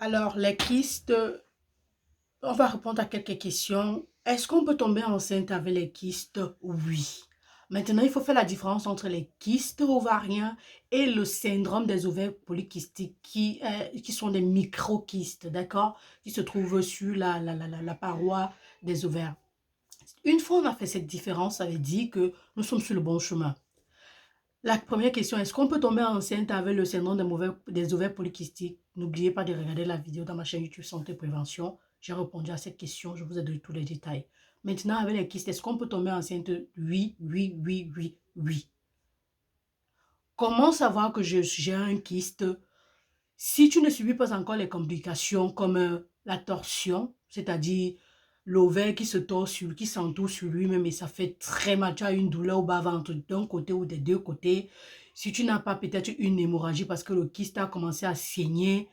Alors, les kystes, on va répondre à quelques questions. Est-ce qu'on peut tomber enceinte avec les kystes? Oui. Maintenant, il faut faire la différence entre les kystes ovariens et le syndrome des ovaires polykystiques qui sont des micro-kystes, d'accord? Qui se trouvent sur la paroi des ovaires. Une fois on a fait cette différence, ça veut dire que nous sommes sur le bon chemin. La première question, est-ce qu'on peut tomber enceinte avec le syndrome des ovaires polykystiques? N'oubliez pas de regarder la vidéo dans ma chaîne YouTube Santé Prévention. J'ai répondu à cette question, je vous ai donné tous les détails. Maintenant, avec les kystes, est-ce qu'on peut tomber enceinte? Oui, oui, oui, oui, oui. Comment savoir que j'ai un kyste? Si tu ne subis pas encore les complications comme la torsion, c'est-à-dire l'ovaire qui se tord qui s'entoure sur lui-même et ça fait très mal, tu as une douleur au bas-ventre d'un côté ou des deux côtés. Si tu n'as pas peut-être une hémorragie parce que le kyste a commencé à saigner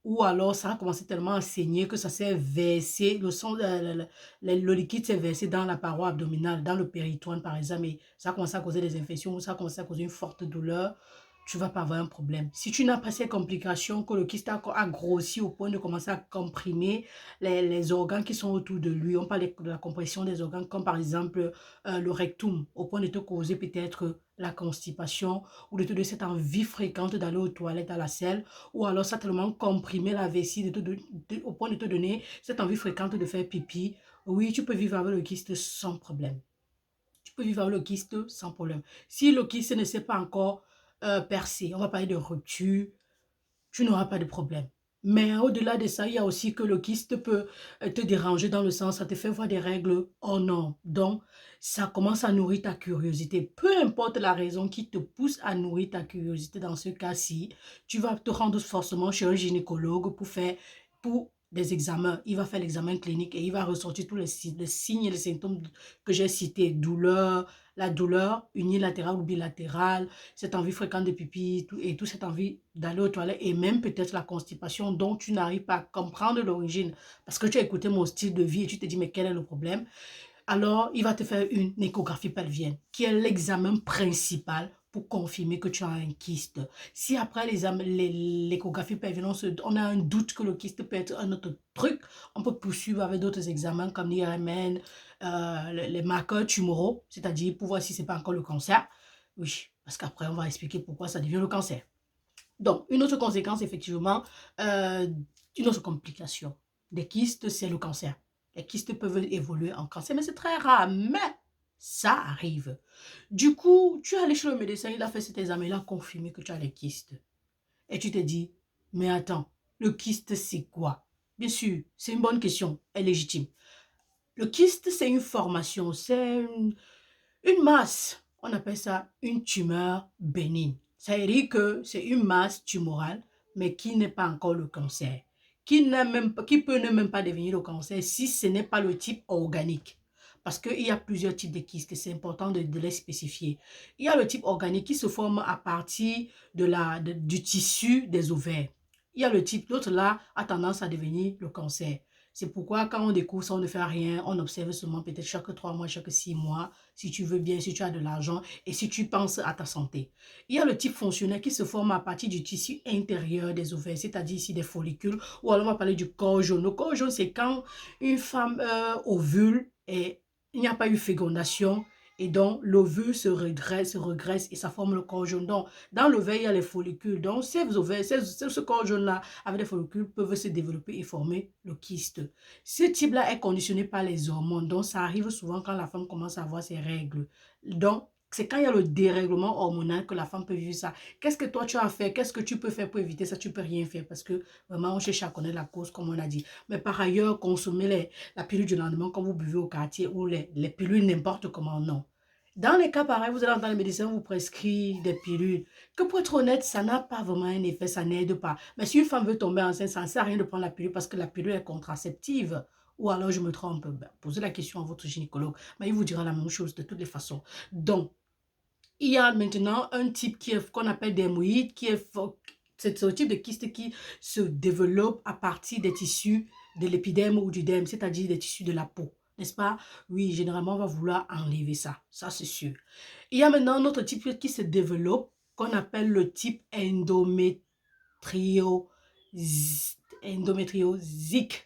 ou alors ça a commencé tellement à saigner que ça s'est versé, le sang, le liquide s'est versé dans la paroi abdominale, dans le péritoine par exemple, et ça a commencé à causer des infections ou ça a commencé à causer une forte douleur, tu vas pas avoir un problème. Si tu n'as pas ces complications, que le kyste a grossi au point de commencer à comprimer les organes qui sont autour de lui, on parle de la compression des organes, comme par exemple le rectum, au point de te causer peut-être la constipation ou de te donner cette envie fréquente d'aller aux toilettes à la selle, ou alors ça a tellement comprimé la vessie au point de te donner cette envie fréquente de faire pipi. Oui, tu peux vivre avec le kyste sans problème. Tu peux vivre avec le kyste sans problème. Si le kyste ne s'est pas encore percé, on va parler de rupture, tu n'auras pas de problème. Mais au-delà de ça, il y a aussi que le kyste peut te déranger dans le sens, ça te fait voir des règles. Oh non. Donc, ça commence à nourrir ta curiosité. Peu importe la raison qui te pousse à nourrir ta curiosité dans ce cas-ci, tu vas te rendre forcément chez un gynécologue pour des examens. Il va faire l'examen clinique et il va ressortir tous les signes et les symptômes que j'ai cités. Douleur, la douleur unilatérale ou bilatérale, cette envie fréquente de pipi et toute cette envie d'aller aux toilettes et même peut-être la constipation dont tu n'arrives pas à comprendre l'origine parce que tu as écouté mon style de vie et tu te dis mais quel est le problème? Alors, il va te faire une échographie pelvienne qui est l'examen principal pour confirmer que tu as un kyste. Si après l'échographie pelvienne, on a un doute que le kyste peut être un autre truc, on peut poursuivre avec d'autres examens comme l'IRMN, les marqueurs tumoraux, c'est-à-dire pour voir si ce n'est pas encore le cancer. Oui, parce qu'après, on va expliquer pourquoi ça devient le cancer. Donc, une autre conséquence, effectivement, une autre complication des kystes, c'est le cancer. Les kystes peuvent évoluer en cancer, mais c'est très rare, mais ça arrive. Du coup, tu es allé chez le médecin, il a fait cet examen, il a confirmé que tu as les kystes. Et tu te dis, mais attends, le kyste, c'est quoi? Bien sûr, c'est une bonne question, elle est légitime. Le kyste, c'est une formation, c'est une masse. On appelle ça une tumeur bénigne. Ça veut dire que c'est une masse tumorale, mais qui n'est pas encore le cancer. Qui peut ne même pas devenir le cancer si ce n'est pas le type organique. Parce qu'il y a plusieurs types de kystes, c'est important de les spécifier. Il y a le type organique qui se forme à partir du tissu des ovaires. Il y a le type, l'autre là, a tendance à devenir le cancer. C'est pourquoi quand on découvre ça, on ne fait rien, on observe seulement peut-être chaque 3 mois, chaque 6 mois, si tu veux bien, si tu as de l'argent et si tu penses à ta santé. Il y a le type fonctionnel qui se forme à partir du tissu intérieur des ovaires, c'est-à-dire ici des follicules, ou alors on va parler du corps jaune. Le corps jaune, c'est quand une femme ovule et il n'y a pas eu fécondation et donc l'ovule se regresse et ça forme le corps jaune. Donc, dans l'ovaire, il y a les follicules. Donc, ces ovaires, ce corps jaune-là, avec les follicules, peuvent se développer et former le kyste. Ce type-là est conditionné par les hormones. Donc, ça arrive souvent quand la femme commence à avoir ses règles. Donc, c'est quand il y a le dérèglement hormonal que la femme peut vivre ça. Qu'est-ce que toi tu as fait? Qu'est-ce que tu peux faire pour éviter ça? Tu peux rien faire parce que vraiment on cherche à connaître la cause comme on a dit. Mais par ailleurs, consommer la pilule du lendemain quand vous buvez au quartier ou les pilules n'importe comment, non. Dans les cas pareils, vous allez entendre les médecins vous prescrire des pilules. Que pour être honnête, ça n'a pas vraiment un effet, ça n'aide pas. Mais si une femme veut tomber enceinte, ça ne sert à rien de prendre la pilule parce que la pilule est contraceptive. Ou alors je me trompe, ben, posez la question à votre gynécologue, mais il vous dira la même chose de toutes les façons. Donc, il y a maintenant un type qu'on appelle dermoïde, c'est ce type de kyste qui se développe à partir des tissus de l'épiderme ou du derme, c'est-à-dire des tissus de la peau. N'est-ce pas? Oui, généralement, on va vouloir enlever ça. Ça, c'est sûr. Il y a maintenant un autre type qui se développe, qu'on appelle le type endométrio endométriosique,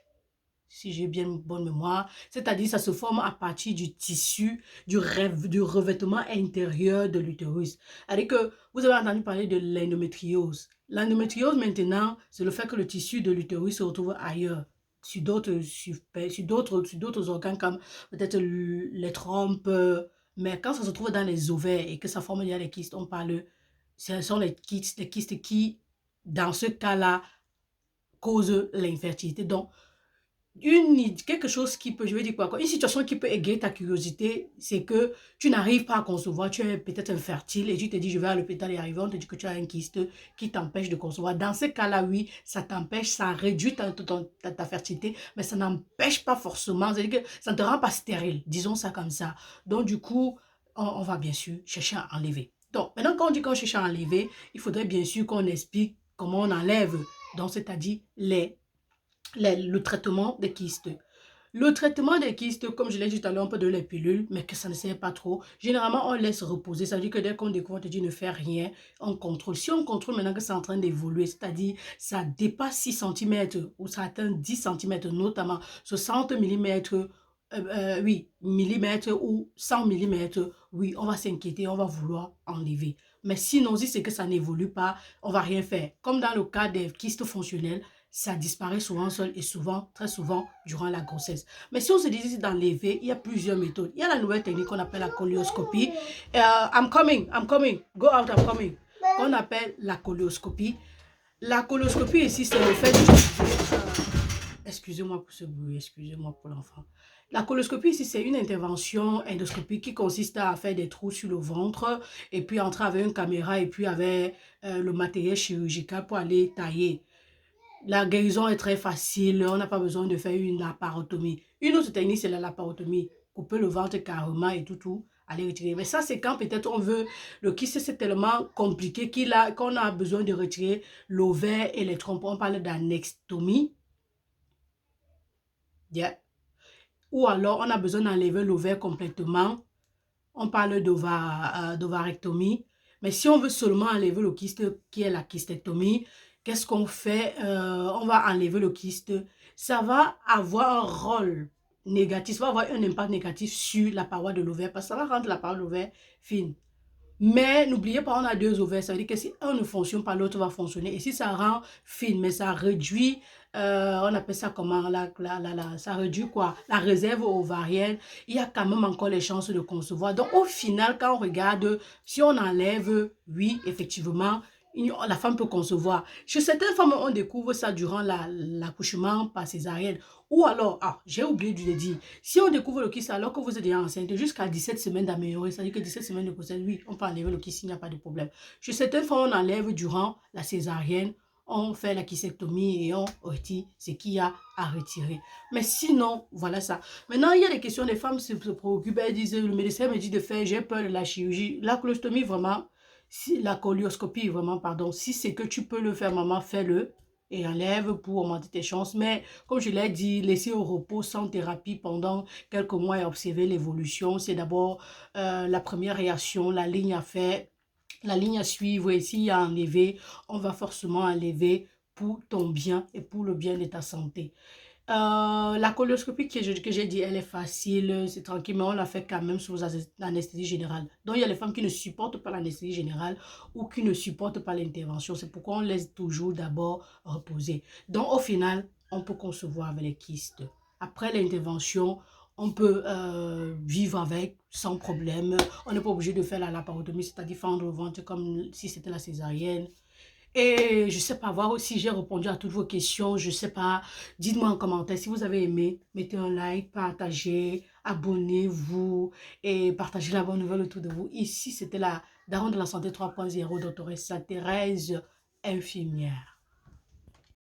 si j'ai bien une bonne mémoire, c'est-à-dire ça se forme à partir du tissu, du revêtement intérieur de l'utérus. C'est-à-dire que vous avez entendu parler de l'endométriose. L'endométriose maintenant, c'est le fait que le tissu de l'utérus se retrouve ailleurs, sur d'autres organes comme peut-être les trompes, mais quand ça se trouve dans les ovaires et que ça forme déjà les kystes, on parle, ce sont les kystes qui, dans ce cas-là, causent l'infertilité. Donc, quelque chose qui peut, je vais dire quoi, une situation qui peut égayer ta curiosité, c'est que tu n'arrives pas à concevoir, tu es peut-être infertile et tu te dis, je vais à l'hôpital et arriver, on te dit que tu as un kyste qui t'empêche de concevoir. Dans ce cas-là, oui, ça t'empêche, ça réduit ta fertilité, mais ça n'empêche pas forcément, c'est-à-dire que ça ne te rend pas stérile, disons ça comme ça. Donc, du coup, on va bien sûr chercher à enlever. Donc, maintenant, quand on dit qu'on cherche à enlever, il faudrait bien sûr qu'on explique comment on enlève. Donc, c'est-à-dire le traitement des kystes. Le traitement des kystes, comme je l'ai dit tout à l'heure, on peut donner les pilules, mais que ça ne sert pas trop. Généralement, on laisse reposer. Ça veut dire que dès qu'on découvre, on te dit ne fais rien, on contrôle. Si on contrôle maintenant que c'est en train d'évoluer, c'est-à-dire ça dépasse 6 cm ou ça atteint 10 cm, notamment 60 mm, oui, millimètres ou 100 mm, oui, on va s'inquiéter, on va vouloir enlever. Mais sinon, si c'est que ça n'évolue pas, on va rien faire. Comme dans le cas des kystes fonctionnels, ça disparaît souvent seul et souvent, très souvent, durant la grossesse. Mais si on se décide d'enlever, il y a plusieurs méthodes. Il y a la nouvelle technique qu'on appelle la colonoscopie. I'm coming, go out, I'm coming. Qu'on appelle la colonoscopie. La colonoscopie ici, c'est le fait de... excusez-moi pour ce bruit, excusez-moi pour l'enfant. La coloscopie ici, c'est une intervention endoscopique qui consiste à faire des trous sur le ventre et puis entrer avec une caméra et puis avec le matériel chirurgical pour aller tailler. La guérison est très facile, on n'a pas besoin de faire une laparotomie. Une autre technique, c'est la laparotomie. Couper le ventre carrément et tout, aller retirer. Mais ça, c'est quand peut-être on veut, le kyste, c'est tellement compliqué qu'on a besoin de retirer l'ovaire et les trompes. On parle d'annextomie. Yeah. Ou alors, on a besoin d'enlever l'ovaire complètement. On parle d'ovarectomie. Mais si on veut seulement enlever le kyste, qui est la kystectomie, qu'est-ce qu'on fait? On va enlever le kyste. Ça va avoir un rôle négatif, ça va avoir un impact négatif sur la paroi de l'ovaire parce que ça va rendre la paroi de l'ovaire fine. Mais n'oubliez pas, on a deux ovaires. Ça veut dire que si un ne fonctionne pas, l'autre va fonctionner. Et si ça rend fine, mais ça réduit, on appelle ça comment, ça réduit quoi? La réserve ovarienne, il y a quand même encore les chances de concevoir. Donc au final, quand on regarde, si on enlève, oui, effectivement, la femme peut concevoir. Chez certaines femmes, on découvre ça durant l'accouchement par césarienne. Ou alors, j'ai oublié de le dire, si on découvre le kyste alors que vous êtes déjà enceinte, jusqu'à 17 semaines d'améliorer, c'est-à-dire que 17 semaines de grossesse, oui, on peut enlever le kyste, il n'y a pas de problème. Chez certaines femmes, on enlève durant la césarienne, on fait la kystectomie et on retire ce qu'il y a à retirer. Mais sinon, voilà ça. Maintenant, il y a des questions, les femmes se préoccupent, elles disent, le médecin me dit de faire, j'ai peur de la chirurgie. La colostomie, vraiment, si la colonoscopie, vraiment, pardon, si c'est que tu peux le faire, maman, fais-le et enlève pour augmenter tes chances. Mais comme je l'ai dit, laisser au repos sans thérapie pendant quelques mois et observer l'évolution, c'est d'abord la première réaction, la ligne à faire, la ligne à suivre. Et s'il y a enlevé, on va forcément enlever pour ton bien et pour le bien de ta santé. La colonoscopie que j'ai dit, elle est facile, c'est tranquille, mais on la fait quand même sous anesthésie générale. Donc, il y a les femmes qui ne supportent pas l'anesthésie générale ou qui ne supportent pas l'intervention. C'est pourquoi on laisse toujours d'abord reposer. Donc, au final, on peut concevoir avec les kystes. Après l'intervention, on peut vivre avec sans problème. On n'est pas obligé de faire la laparotomie, c'est-à-dire fendre le ventre comme si c'était la césarienne. Et je sais pas, voir aussi j'ai répondu à toutes vos questions, je sais pas, dites-moi en commentaire si vous avez aimé, mettez un like, partagez, abonnez-vous et partagez la bonne nouvelle autour de vous. Ici, c'était la Daronne de la santé 3.0, doctoresse Thérèse, infirmière.